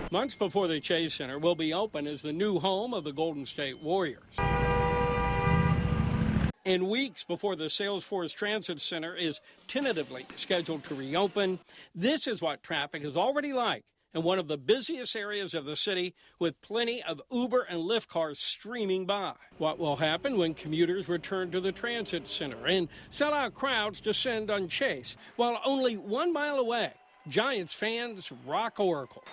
Months before the Chase Center will be open as the new home of the Golden State Warriors. And weeks before the Salesforce Transit Center is tentatively scheduled to reopen, this is what traffic is already like in one of the busiest areas of the city, with plenty of Uber and Lyft cars streaming by. What will happen when commuters return to the transit center and sellout crowds descend on Chase, while only 1 mile away, Giants fans rock Oracle.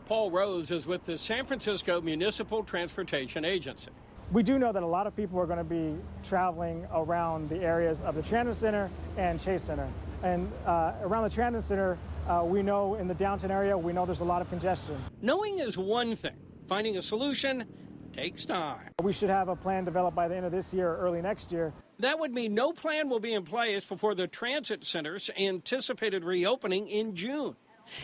Paul Rose is with the San Francisco Municipal Transportation Agency. We do know that a lot of people are going to be traveling around the areas of the Transit Center and Chase Center. And around the Transit Center, we know in the downtown area, we know there's a lot of congestion. Knowing is one thing. Finding a solution takes time. We should have a plan developed by the end of this year or early next year. That would mean no plan will be in place before the Transit Center's anticipated reopening in June.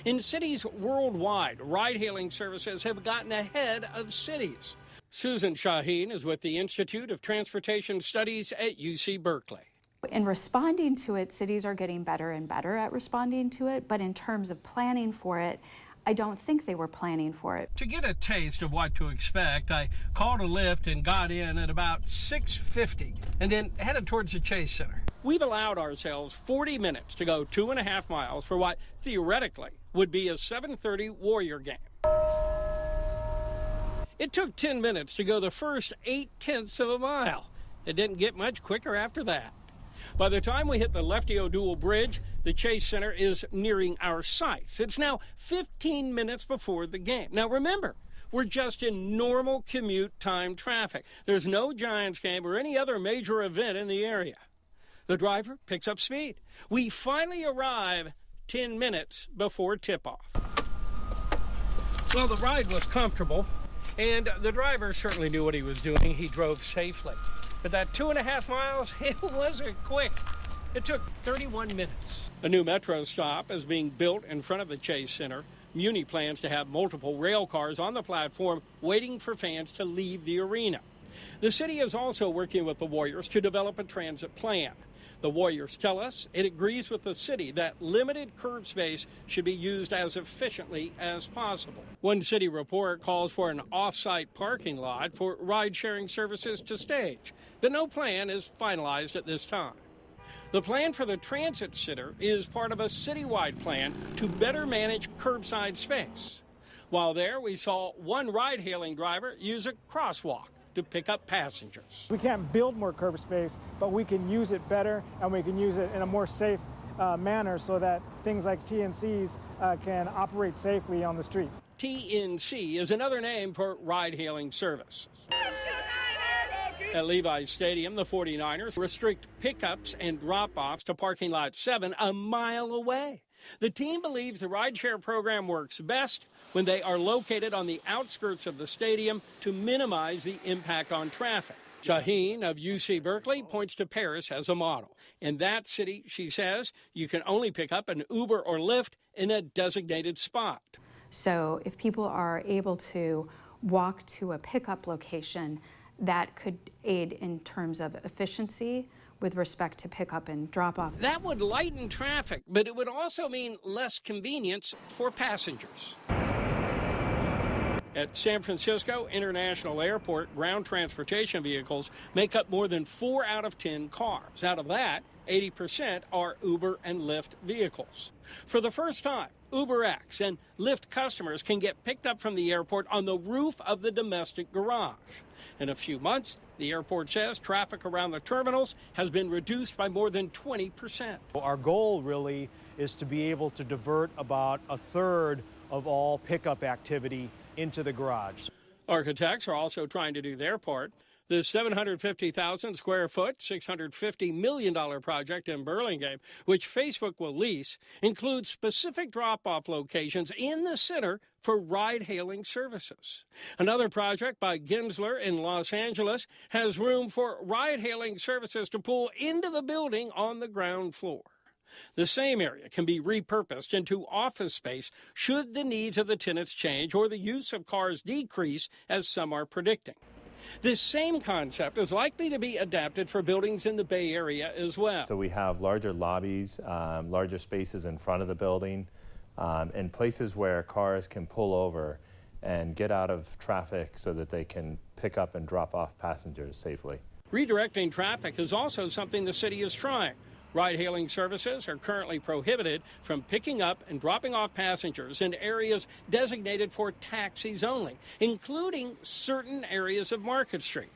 In cities worldwide, ride-hailing services have gotten ahead of cities. Susan Shaheen is with the Institute of Transportation Studies at UC Berkeley. In responding to it, cities are getting better and better at responding to it, but in terms of planning for it, I don't think they were planning for it. To get a taste of what to expect, I called a Lyft and got in at about 6:50 and then headed towards the Chase Center. We've allowed ourselves 40 minutes to go 2.5 miles for what theoretically would be a 7:30 Warrior game. It took 10 minutes to go the first 0.8 of a mile. It didn't get much quicker after that. By the time we hit the Lefty O'Doul Bridge, the Chase Center is nearing our sights. It's now 15 minutes before the game. Now remember, we're just in normal commute time traffic. There's no Giants game or any other major event in the area. The driver picks up speed. We finally arrive 10 minutes before tip-off. Well, the ride was comfortable, and the driver certainly knew what he was doing. He drove safely. But that 2.5 miles, it wasn't quick. It took 31 minutes. A new metro stop is being built in front of the Chase Center. Muni plans to have multiple rail cars on the platform waiting for fans to leave the arena. The city is also working with the Warriors to develop a transit plan. The Warriors tell us it agrees with the city that limited curb space should be used as efficiently as possible. One city report calls for an off-site parking lot for ride-sharing services to stage, but no plan is finalized at this time. The plan for the Transit Center is part of a citywide plan to better manage curbside space. While there, we saw one ride-hailing driver use a crosswalk to pick up passengers. We can't build more curb space, but we can use it better, and we can use it in a more safe manner so that things like TNCs can operate safely on the streets. TNC is another name for ride-hailing service. At Levi's Stadium, the 49ers restrict pickups and drop-offs to parking lot 7 a mile away. The team believes the rideshare program works best when they are located on the outskirts of the stadium to minimize the impact on traffic. Shaheen of UC Berkeley points to Paris as a model. In that city, she says, you can only pick up an Uber or Lyft in a designated spot. So if people are able to walk to a pickup location, that could aid in terms of efficiency with respect to pickup and drop-off. That would lighten traffic, but it would also mean less convenience for passengers. At San Francisco International Airport, ground transportation vehicles make up more than 4 out of 10 cars. Out of that, 80% are Uber and Lyft vehicles. For the first time, UberX and Lyft customers can get picked up from the airport on the roof of the domestic garage. In a few months, the airport says traffic around the terminals has been reduced by more than 20%. Our goal really is to be able to divert about 1/3 of all pickup activity into the garage. Architects are also trying to do their part. The 750,000 square foot, $650 million project in Burlingame, which Facebook will lease, includes specific drop-off locations in the center for ride-hailing services. Another project by Gensler in Los Angeles has room for ride-hailing services to pull into the building on the ground floor. The same area can be repurposed into office space should the needs of the tenants change or the use of cars decrease, as some are predicting. This same concept is likely to be adapted for buildings in the Bay Area as well. So we have larger lobbies, larger spaces in front of the building, in places where cars can pull over and get out of traffic so that they can pick up and drop off passengers safely. Redirecting traffic is also something the city is trying. Ride-hailing services are currently prohibited from picking up and dropping off passengers in areas designated for taxis only, including certain areas of Market Street.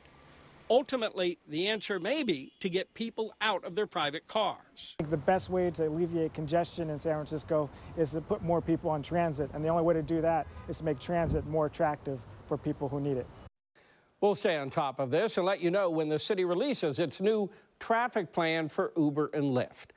Ultimately, the answer may be to get people out of their private cars. The best way to alleviate congestion in San Francisco is to put more people on transit, and the only way to do that is to make transit more attractive for people who need it. We'll stay on top of this and let you know when the city releases its new traffic plan for Uber and Lyft.